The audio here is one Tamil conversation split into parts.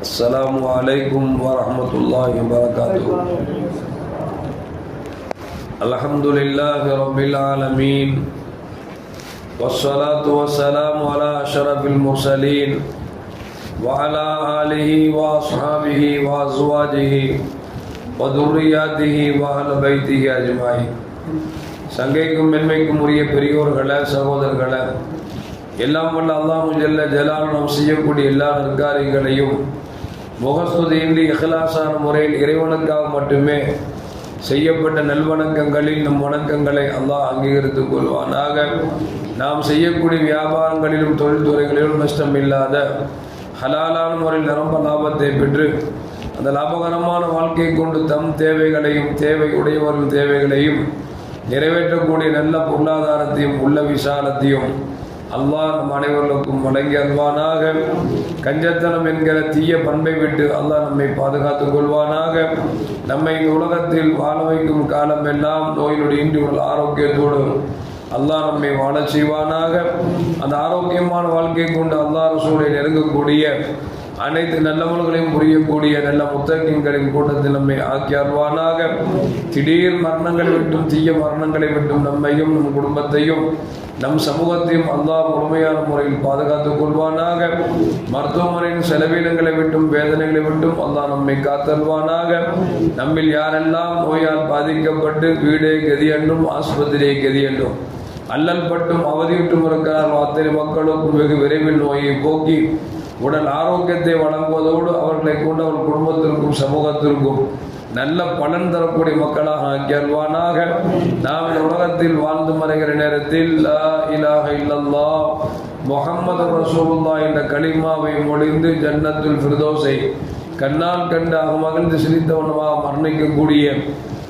السلام عليكم ورحمة الله وبركاته. الحمد لله رب العالمين والصلاة والسلام على أشرف المرسلين وعلى آله وأصحابه وأزواجه وذرياته وأهل بيته أجمعين. சங்கைக்கும் மென்மைக்கும் உரிய பெரியோர்களே, சகோதரர்களே, எல்லாம் வல்ல அல்லாஹ் ஜல்ல ஜலாலுஹு நாம் செய்யக்கூடிய எல்லா நற்காரியங்களையும் முகஸ்துதியின்றி இஹ்லாஸான முறையில் இறைவனுக்காக மட்டுமே செய்யப்பட்ட நல்வணக்கங்களில் நம் வணக்கங்களை அல்லாஹ் அங்கீகரித்துக் கொள்வானாக. நாம் செய்யக்கூடிய வியாபாரங்களிலும் தொழில்துறைகளிலும் நஷ்டம் இல்லாத ஹலாலான முறையில் நிரம்ப லாபத்தை பெற்று அந்த லாபகரமான வாழ்க்கையை கொண்டு தம் தேவைகளையும் தேவை உடையவர்கள் தேவைகளையும் நிறைவேற்றக்கூடிய நல்ல பொருளாதாரத்தையும் உள்ள விசாலத்தையும் அல்லாஹ் நம் அனைவர்களுக்கும் வழங்கி அல்வானாக. கஞ்சத்தனம் என்கிற தீய பண்பை விட்டு அல்லாஹ் நம்மை பாதுகாத்துக் கொள்வானாக. நம்மை இந்த உலகத்தில் வாழ வைக்கும் காலம் எல்லாம் நோயினுடைய இன்றி உள்ள ஆரோக்கியத்தோடு அல்லாஹ் நம்மை வாழச் செய்வானாக. அந்த ஆரோக்கியமான வாழ்க்கையை கொண்டு அல்லாஹ் ரசூலை நெருங்கக்கூடிய அனைத்து நல்லவர்களையும் புரியக்கூடிய நல்ல முத்தகீன்களின் கூட்டத்தில் நம்மை ஆக்கி அருள்வானாக. திடீர் மரணங்களை விட்டும் தீய மரணங்களை விட்டும் நம்மையும் நம் குடும்பத்தையும் நம் சமூகத்தையும் அல்லாஹ் முழுமையான முறையில் பாதுகாத்துக் கொள்வானாக. மருத்துவமனையின் செலவீனங்களை விட்டும் வேதனைகளை விட்டும் அல்லாஹ் நம்மை காத்தல்வானாக. நம்மில் யாரெல்லாம் நோயால் பாதிக்கப்பட்டு வீடே கதி என்றும் ஆஸ்பத்திரியை கதி என்றும் அல்லல் பட்டும் அவதியுற்றும் இருக்கிறார் அத்தனை மக்களுக்கும் வெகு விரைவில் நோயை போக்கி உடல் ஆரோக்கியத்தை வழங்குவதோடு அவர்களை கொண்டு அவர் குடும்பத்திற்கும் சமூகத்திற்கும் நல்ல பலன் தரக்கூடிய மக்களாக ஆக்கியல்வானாக. நாம் இந்த உலகத்தில் வாழ்ந்து மறைகிற நேரத்தில் லா இலாஹ இல்லல்லாஹ் முஹம்மது ரசூலுல்லாஹ் என்ற கலிமாவை மொழிந்து ஜன்னத்துல் ஃபிர்தௌஸை கண்ணால் கண்டு மகிழ்ந்து சிரித்தவனமாக மரணிக்கக்கூடிய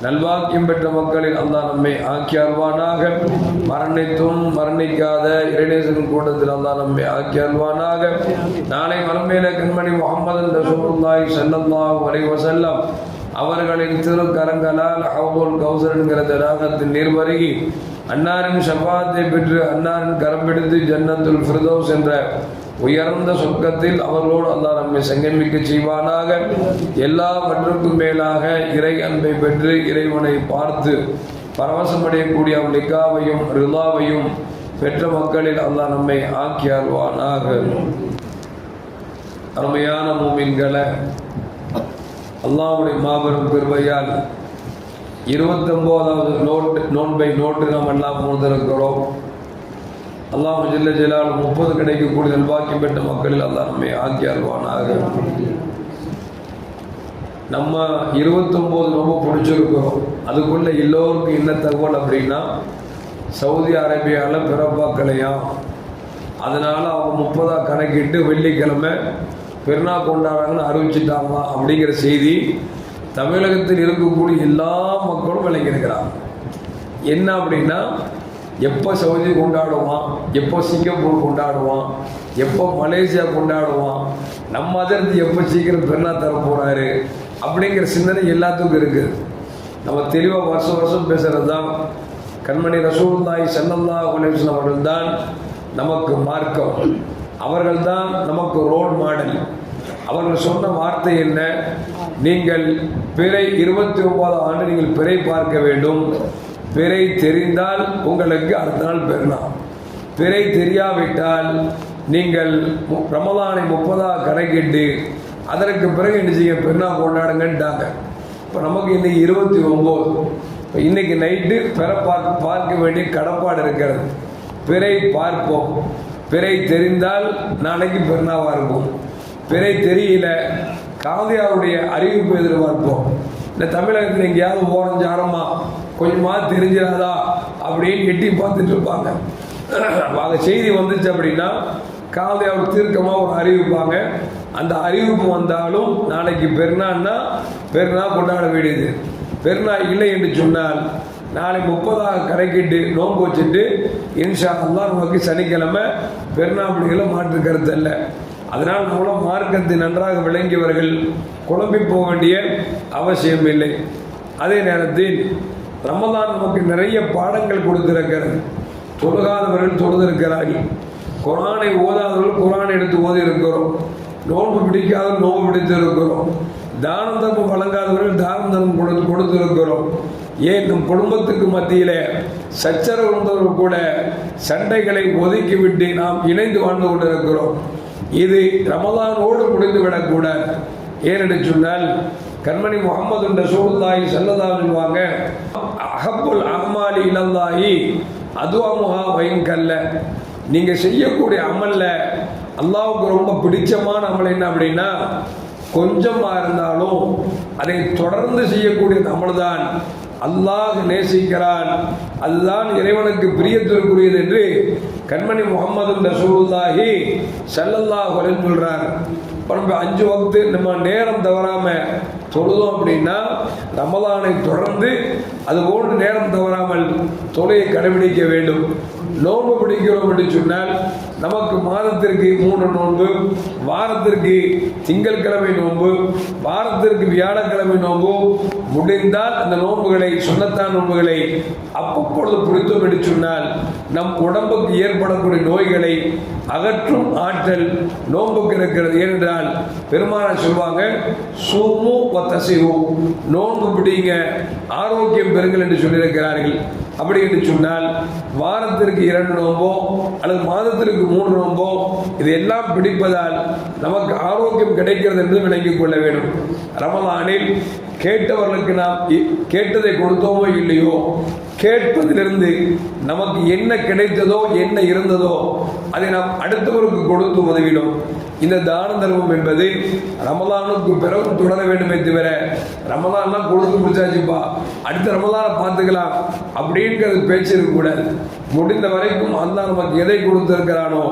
நல்வாக்கியம் பெற்ற மக்களில் அல்லாஹ் நம்மை ஆக்கி அல்வானாக. மரணித்தும் மரணிக்காத இறைநேசன் கூட்டத்தில் அல்லாஹ் நம்மை ஆக்கி அல்வானாக. நாளை மறுமையில கண்மணி முஹம்மது ரசூலுல்லாஹி ஸல்லல்லாஹு அலைஹி வஸல்லம் அவர்களின் திருக்கரங்களால் ஹவ்லுல் கௌசர் என்கிற தடாகத்தின் நீர் பருகி அன்னாரின் ஷஃபாத்தை பெற்று அன்னாரின் கரம் பிடித்து ஜன்னத்துல் ஃபிர்தௌஸ் என்ற உயர்ந்த சொர்க்கத்தில் அவர்களோடு அல்லாஹ் நம்மை சங்கமிக்க செய்வானாக. எல்லாவற்றுக்கும் மேலாக இறை அன்பை பெற்று இறைவனை பார்த்து பரவசமடையக்கூடிய லிகாவையும் ரிலாவையும் பெற்ற மக்களில் அல்லாஹ் நம்மை ஆக்கி அருள்வானாக. அருமையான மூமின்களை, அல்லாஹ்வுடைய மாபெரும் கிருபையால் 29வது நோன்பை நோட்டு நாம் எல்லாம் உணர்ந்திருக்கிறோம். அல்லாஹ் ஜல்ல ஜலாலுஹு 30 கிடைக்கக்கூடிய நல்வாக்கியம் பெற்ற மக்களில் அல்லாஹ் நம்மை ஆக்கி அருள்வானாக. நம்ம 29 நோன்பு பிடிச்சிருக்கிறோம். அதுக்குள்ள எல்லோருக்கும் என்ன தகவல் அப்படின்னா, சவுதி அரேபியாவில் பிறப்பாக்கலையாம். அதனால் அவங்க 30 கணக்கிட்டு வெள்ளிக்கிழமை பெருநா கொண்டாடுறாங்கன்னு அறிவிச்சிட்டாங்களாம் அப்படிங்கிற செய்தி தமிழகத்தில் இருக்கக்கூடிய எல்லா மக்களும் விளங்கியிருக்கிறாங்க. என்ன அப்படின்னா, எப்போ சவுதி கொண்டாடுவான், எப்போ சிங்கப்பூர் கொண்டாடுவான், எப்போ மலேசியா கொண்டாடுவான், நம்ம அதிர்ந்து எப்போ சீக்கிரம் பெருநா தர போகிறாரு அப்படிங்கிற சிந்தனை எல்லாத்துக்கும் இருக்குது. நம்ம தெளிவாக வருஷம் வருஷம் பேசுகிறது தான் கண்மணி ரசூலுல்லாஹி ஸல்லல்லாஹு அலைஹி வஸல்லம் அவர்கள் தான் நமக்கு மார்க்கம், அவர்கள்தான் நமக்கு ரோல் மாடல். அவர்கள் சொன்ன வார்த்தை என்ன? நீங்கள் பிறை 29 ஆண்டு நீங்கள் பிறை பார்க்க வேண்டும். பிறை தெரிந்தால் உங்களுக்கு அடுத்த நாள் பெருநா. பிறை தெரியாவிட்டால் நீங்கள் ரமலானை 30 கணக்கிட்டு அதற்கு பிறகு என்ன செய்ய பெருநா கொண்டாடுங்கன்ட்டாங்க. இப்போ நமக்கு இன்னைக்கு 29. இப்போ இன்னைக்கு நைட்டு பிற பார்க்க வேண்டிய கடப்பாடு இருக்கிறது. பிறை பார்ப்போம். பிறை தெரிந்தால் நாளைக்கு பெருநாவாக இருக்கும். பிறை தெரியல, காந்தியாருடைய அறிவிப்பு எதிர்பார்ப்போம். இந்த தமிழகத்தில் எங்கேயாவது ஓரஞ்சாரமா கொஞ்சமாக தெரிஞ்சிடாதா அப்படின்னு எட்டி பார்த்துட்டு இருப்பாங்க. அவங்க செய்தி வந்துச்சு அப்படின்னா காந்தியாவோட தீர்க்கமாக ஒரு அறிவிப்பாங்க. அந்த அறிவிப்பு வந்தாலும் நாளைக்கு பெருநாள்னா பெருநா கொண்டாட வேண்டியது. பெருநா இல்லை என்று சொன்னால் நாளை 30 கணக்கிட்டு நோன்பு வச்சுட்டு இன்ஷா அல்லாஹ் நமக்கு சனிக்கிழமை பெருநாள் மாற்று கருத்து அல்ல. அதனால் மூலம் மார்க்கத்தை நன்றாக விளங்கியவர்கள் குழம்பி போக வேண்டிய அவசியம் இல்லை. அதே நேரத்தில் ரமலான் நமக்கு நிறைய பாடங்கள் கொடுத்திருக்கிறது. தொழுகாதவர்கள் தொழுதிருக்கிறார்கள், குரானை ஓதாதவர்கள் குரானை எடுத்து ஓதி இருக்கிறோம். நோன்பு பிடிக்காத நோன்பு பிடித்திருக்கிறோம், தானம் தர்மம் வழங்காதவர்கள் தானம் தர்மம் கொடுத்திருக்கிறோம். ஏன் நம் குடும்பத்துக்கு மத்தியிலே சச்சரவு இருந்தவர்கள் கூட சண்டைகளை ஒதுக்கிவிட்டு நாம் இணைந்து வாழ்ந்து கொண்டிருக்கிறோம். இது ரமலானோடு முடிந்துவிடக்கூடாது. ஏனென்று சொன்னால் கண்மணி முகமது ரசூலுல்லாஹி ஸல்லல்லாஹு அலைஹி சொல்லுவாங்க, அஹப்புல் அமாலி இலல்லாஹி அதுவாமுஹா வயங்கல்ல. நீங்கள் செய்யக்கூடிய அமல்ல அல்லாஹ்வுக்கு ரொம்ப பிடிச்சமான அமல் என்ன அப்படின்னா, கொஞ்சமாக இருந்தாலும் அதை தொடர்ந்து செய்யக்கூடிய அமல் தான் அல்லாஹ் நேசிக்கிறான், அதுதான் இறைவனுக்கு பிரியத்திற்குரியது என்று கண்மணி முகமது ரசூலுல்லாஹி ஸல்லல்லாஹு அலைஹி சொல்றார். நம்ம 5 வக்து நம்ம நேரம் தவறாம தொழுதோம் அப்படின்னா ரமலானை தொடர்ந்து அதுபோன்று நேரம் தவறாமல் தொழுகையை கடைபிடிக்க வேண்டும். நோன்பு பிடிக்கிறோம் என்று சொன்னால் நமக்கு மாதத்திற்கு 3 நோன்பு, வாரத்திற்கு திங்கட்கிழமை நோன்பு, வாரத்திற்கு வியாழக்கிழமை நோன்பு, முடிந்தால் அந்த நோன்புகளை சுன்னத்தான நோன்புகளை அவ்வப்பொழுது பிடித்தோம் என்று சொன்னால் நம் உடம்புக்கு ஏற்படக்கூடிய நோய்களை அகற்றும் ஆற்றல் நோன்புக்கு இருக்கிறது. ஏனென்றால் பெருமானார் சொல்வாங்க, சூமு வத்தசிஹு, நோன்பு பிடிங்க ஆரோக்கியம் பெறுங்கள் என்று சொல்லியிருக்கிறார்கள். அப்படி என்று சொன்னால் வாரத்திற்கு 2 நோன்போ அல்லது மாதத்திற்கு 3 நோன்போ இது எல்லாம் பிடிப்பதால் நமக்கு ஆரோக்கியம் கிடைக்கிறது என்று விளங்கிக் கொள்ள வேண்டும். ரமலானில் கேட்டவர்களுக்கு நாம் கேட்டதை கொடுத்தோமோ இல்லையோ, கேட்பதிலிருந்து நமக்கு என்ன கிடைத்ததோ என்ன இருந்ததோ அதை நாம் அடுத்தவருக்கு கொடுத்து உதவிடும். இந்த தான தர்மம் என்பது ரமலானுக்கு பிறகு தொடர வேண்டுமே தவிர ரமலான்லாம் கொடுத்து முடிச்சாச்சுப்பா அடுத்த ரமலானை பார்த்துக்கலாம் அப்படிங்கிறது பேச்சு இருக்கக்கூடாது. முடிந்த வரைக்கும் அல்லாஹ் நமக்கு எதை கொடுத்திருக்கிறானோ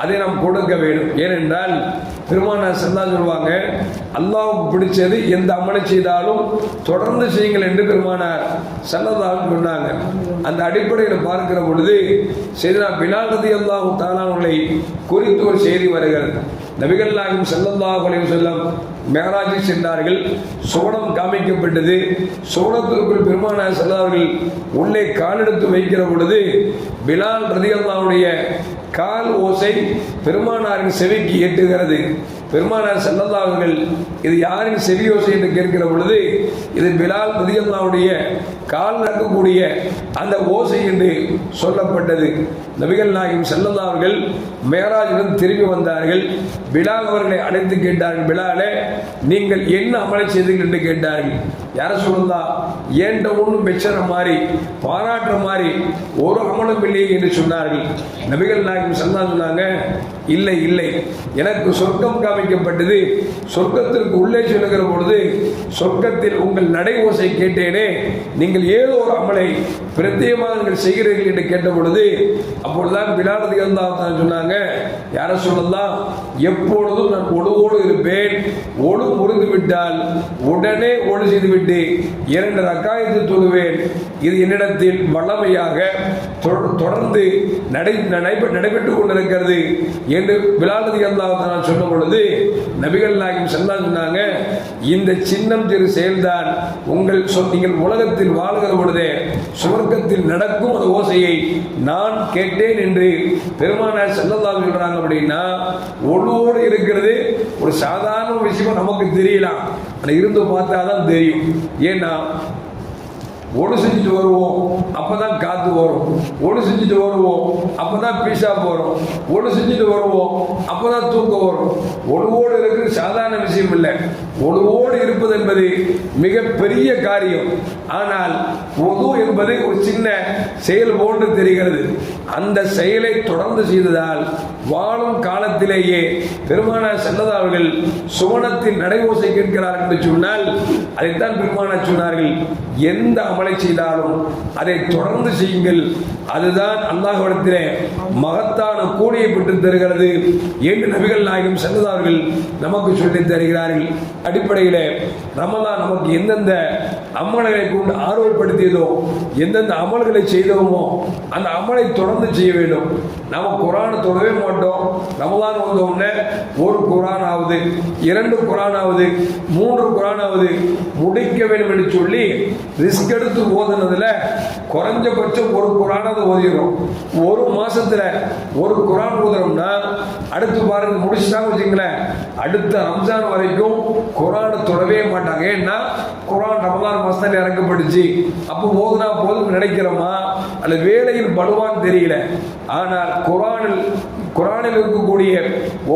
அதை நாம் கொடுக்க வேண்டும். ஏனென்றால் பெருமானார் ஸல்லல்லாஹு சொல்வாங்க, அல்லாஹ்வுக்கு பிடிச்சது எந்த அமலை செய்தாலும் தொடர்ந்து செய்யுங்கள் என்று பெருமானார் ஸல்லல்லாஹு சொன்னாங்க. அந்த அடிப்படையில் பார்க்கிற பொழுது சையதுனா பிலால் ரலியல்லாஹு தஆலா அவர்களை குறித்து ஒரு செய்தி வருகிறது. நபிகள் நாயகம் ஸல்லல்லாஹு அலைஹி வஸல்லம் மிஅராஜில் சென்றார்கள். சுவனம் காமிக்கப்பட்டது. சுவனத்திற்குள் பெருமானார் ஸல்லல்லாஹு அவர்கள் உள்ளே காலெடுத்து வைக்கிற பொழுது பிலால் ரலியல்லாஹுடைய கால் ஓசை பெருமானாரின் செவிக்கு எட்டுகிறது. பெருமானார் ஸல்லல்லாஹு அவர்கள் இது யாரின் செவி ஓசை என்று கேட்கிற பொழுது இது பிலால் ரலியல்லாஹுடைய கால் நடக்கக்கூடிய அந்த ஓசை என்று சொல்லப்பட்டது. நபிகள் நாயகம் ஸல்லல்லாஹு அவர்கள் மிஅராஜிலிருந்து திரும்பி வந்தார்கள். பிலால் அவர்களை அழைத்து கேட்டார்கள், பிலாலே நீங்கள் என்ன அமலை செய்தீர்கள் என்று கேட்டார்கள். யார சொல்லலாம், ஏண்ட ஒன்றும் பெச்சர மாதிரி பாராட்டுற மாதிரி ஒரு அமலும் இல்லை என்று சொன்னார்கள். நபிகள் நாயகம் ஸல்லல்லாஹு சொன்னாங்க, இல்லை இல்லை, எனக்கு சொர்க்கம் காமிக்கப்பட்டது. சொர்க்கத்திற்கு உள்ளே செல்லுகிற பொழுது சொர்க்கத்தில் உங்கள் நடை ஓசை கேட்டேனே, நீங்கள் ஏதோ ஒரு அமலை பிரத்யேகமாக நீங்கள் செய்கிறீர்கள் என்று கேட்ட பொழுது அப்பொழுதுதான் பிலால் ரலியல்லாஹு தஆலா சொன்னாங்க, யார சொல்லலாம், எப்பொழுதும் நான் ஒழுவோடு இருப்பேன். ஒழு முறிந்து விட்டால் உடனே ஒழு செய்துவிட்டு 2 ரக்காயத்து தொழுவேன். இது என்னிடத்தில் வல்லமையாக தொடர்ந்து நடைபெற்றுக் கொண்டிருக்கிறது என்று பிலால் ரலியல்லாஹு தஆலா சொன்ன பொழுது நபிகள் நாயகம் ஸல்லல்லாஹு சொன்னாங்க, இந்த சின்னம் திரு செயல்தான் நீங்கள் உலகத்தில் வாழ்கிற பொழுதே சுவர்க்கத்தில் நடக்கும் அந்த ஓசையை நான் கேட்டேன் என்று பெருமானார் ஸல்லல்லாஹு சொல்றாங்க. அப்படின்னா ஒழுவோடு இருக்கிறது ஒரு சாதாரண விஷயம் நமக்கு தெரியலாம், ஆனால் இருந்து பார்த்தா தான் தெரியும். ஏன்னா ஒடு செஞ்சுட்டு வருவோம், அப்பதான் காத்து வரும். ஒடு செஞ்சுட்டு வருவோம், அப்பதான் பீஸா போறோம். ஒடு செஞ்சுட்டு வருவோம், அப்பதான் தூக்கம் வரும். ஒழுவோடு இருக்கிறது சாதாரண விஷயம் இல்லை. ஒழுவோடு இருப்பது என்பது மிக பெரிய காரியம். ஆனால் ஒது என்பது ஒரு சின்ன செயல் போன்று தெரிகிறது. அந்த செயலை தொடர்ந்து செய்ததால் வாழும் காலத்திலேயே பெருமானார் ஸல்லல்லாஹு அவர்கள் சுவனத்தில் நடை ஓசை கேட்கிறார்கள் என்று சொன்னால் அதைத்தான் பெருமானார் சொன்னார்கள், எந்த அமலை செய்தாலும் அதை தொடர்ந்து செய்யுங்கள், அதுதான் அல்லாஹ்விடத்திலே மகத்தான கூலியை பெற்று தருகிறது என்று நபிகள் நாயகம் ஸல்லல்லாஹு அவர்கள் நமக்கு சொல்லித் தருகிறார்கள். அடிப்படையில் ரமலான் நமக்கு எந்தெந்த அமல்களை கொண்டு ஆர்வப்படுத்தியதோ, எந்தெந்த அமல்களை செய்தோமோ அந்த அமலை தொடர்ந்து செய்ய வேண்டும். நம்ம குரானை தொடவே மாட்டோம். ரமலான் வந்த உடனே ஒரு குரான் ஆகுது, 2 குரான் ஆகுது, 3 குரான் ஆகுது, முடிக்க வேண்டும் என்று சொல்லி ரிஸ்க் எடுத்து ஓதுனதுல குறைஞ்சபட்சம் ஒரு குரானாவது ஓதிடும். ஒரு மாசத்துல ஒரு குரான் ஓதுறோம்னா அடுத்து பாருங்க முடிச்சுட்டாங்க வச்சுங்களேன், அடுத்த ரம்ஜான் வரைக்கும் குரானை தொடவே மாட்டாங்க. ஏன்னா குரான் ரமலான் மாசத்துல இறக்கப்பட்டுச்சு, அப்போ ஓதுனா போதும் நினைக்கிறோமா அல்ல வேலையில் படுவான்னு தெரியல. ஆனால் குரானில் இருக்கக்கூடிய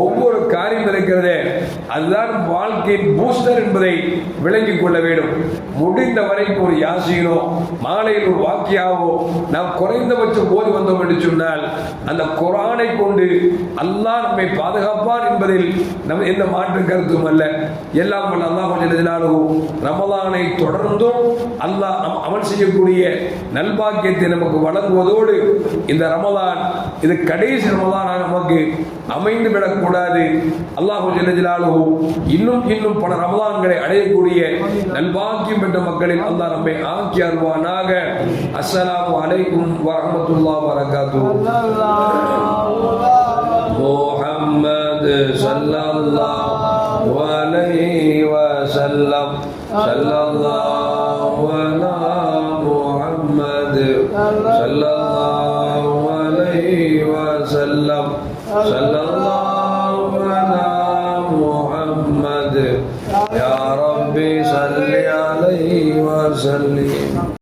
ஒவ்வொரு காரியம் இருக்கிறதே அதுதான் வாழ்க்கையின் பூஸ்டர் என்பதை விளங்கிக் கொள்ள வேண்டும். முடிந்த வரைக்கும் ஒரு யாசீனோ மாலையில் ஒரு வாக்கியாவோ நாம் குறைந்தபட்சம் போதி வந்தோம் என்று சொன்னால் அந்த குரானை கொண்டு அல்லாஹ் நம்மை பாதுகாப்பான் என்பதில் நம்ம எந்த மாற்று கருத்தும் அல்ல. எல்லாம் அல்லாஹ் ரமலானை தொடர்ந்தும் அல்லாஹ் அமல் செய்யக்கூடிய நல்பாக்கியத்தை நமக்கு வழங்குவதோடு இந்த ரமலான் இது கடைசி ரமலானாக நமக்கு அமைந்து விடக்கூடாது. அல்லாஹ் இன்னும் பல ரமலான்களை அடையக்கூடிய நல்பாக்கியம் பெற்ற மக்களில் அல்லாஹ் நம்மை ஆக்கி அருள்வானாக. அஸ்ஸலாமு அலைக்கும் வரஹ்மத்துல்லாஹி வபரகாத்துஹு. முஹம்மது ஸல்லல்லாஹு அலைஹி வஸல்லம் ஸல்லல்லாஹு அலா முஹம்மது ஸல்லல்லாஹு அலைஹி வஸல்லம் ஸல்லல்லாஹு